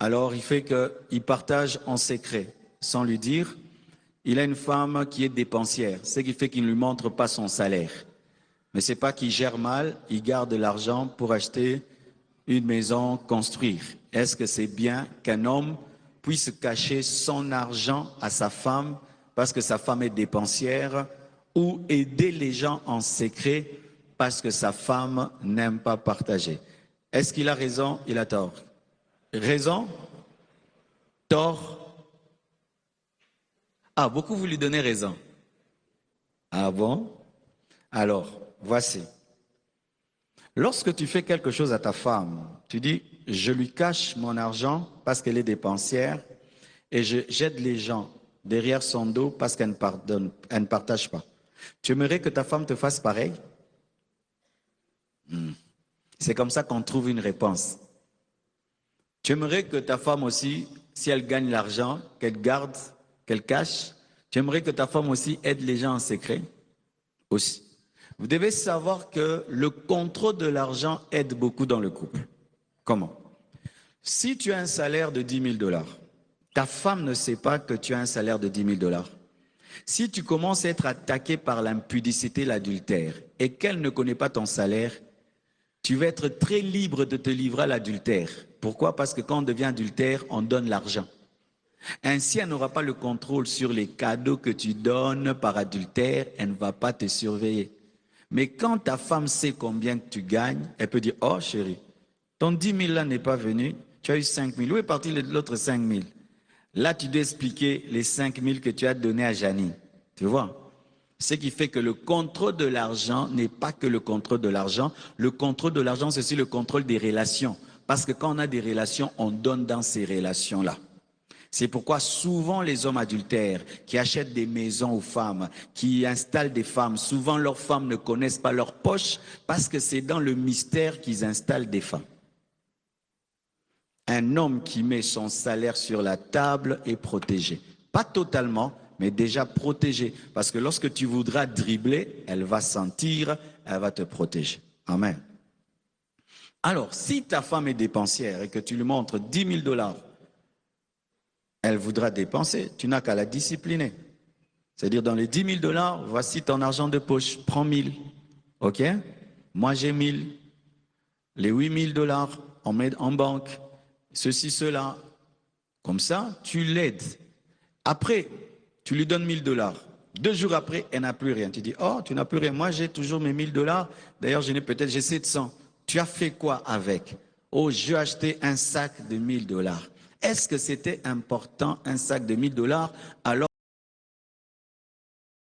Alors, il fait qu'il partage en secret, sans lui dire. Il a une femme qui est dépensière, ce qui fait qu'il ne lui montre pas son salaire. Mais ce n'est pas qu'il gère mal, il garde l'argent pour acheter une maison, construire. Est-ce que c'est bien qu'un homme puisse cacher son argent à sa femme parce que sa femme est dépensière ou aider les gens en secret parce que sa femme n'aime pas partager? Est-ce qu'il a raison? Il a tort. Raison? Tort? Ah, beaucoup vous lui donnez raison. Ah bon? Alors, voici. Lorsque tu fais quelque chose à ta femme, tu dis, je lui cache mon argent parce qu'elle est dépensière et j'aide les gens derrière son dos parce qu'elle ne partage pas. Tu aimerais que ta femme te fasse pareil? C'est comme ça qu'on trouve une réponse. Tu aimerais que ta femme aussi, si elle gagne l'argent, qu'elle garde, qu'elle cache? Tu aimerais que ta femme aussi aide les gens en secret? Aussi. Vous devez savoir que le contrôle de l'argent aide beaucoup dans le couple. Comment? Si tu as un salaire de 10 000 $, ta femme ne sait pas que tu as un salaire de 10 000 $. Si tu commences à être attaqué par l'impudicité, l'adultère, et qu'elle ne connaît pas ton salaire, tu vas être très libre de te livrer à l'adultère. Pourquoi? Parce que quand on devient adultère, on donne l'argent. Ainsi, elle n'aura pas le contrôle sur les cadeaux que tu donnes par adultère, elle ne va pas te surveiller. Mais quand ta femme sait combien tu gagnes, elle peut dire, oh chérie, ton 10 000 là n'est pas venu, tu as eu 5 000, où est parti l'autre 5 000? Là, tu dois expliquer les 5 000 que tu as donnés à Janie. Tu vois? Ce qui fait que le contrôle de l'argent n'est pas que le contrôle de l'argent. Le contrôle de l'argent, c'est aussi le contrôle des relations. Parce que quand on a des relations, on donne dans ces relations-là. C'est pourquoi souvent les hommes adultères qui achètent des maisons aux femmes, qui installent des femmes, souvent leurs femmes ne connaissent pas leur poche parce que c'est dans le mystère qu'ils installent des femmes. Un homme qui met son salaire sur la table est protégé. Pas totalement, mais déjà protégé. Parce que lorsque tu voudras dribbler, elle va sentir, elle va te protéger. Amen. Alors, si ta femme est dépensière et que tu lui montres 10 000 $, elle voudra dépenser. Tu n'as qu'à la discipliner. C'est-à-dire, dans les 10 000 $, voici ton argent de poche. Prends 1 000. OK? Moi, j'ai 1 000. Les 8 000 $, on met en banque. Ceci, cela. Comme ça, tu l'aides. Après, tu lui donnes 1 000 $. 2 jours après, elle n'a plus rien. Tu dis, oh, tu n'as plus rien. Moi, j'ai toujours mes 1 000 $. D'ailleurs, j'ai 700. Tu as fait quoi avec? Oh, j'ai acheté un sac de 1 000 $. Est-ce que c'était important, un sac de 1 000 $? Alors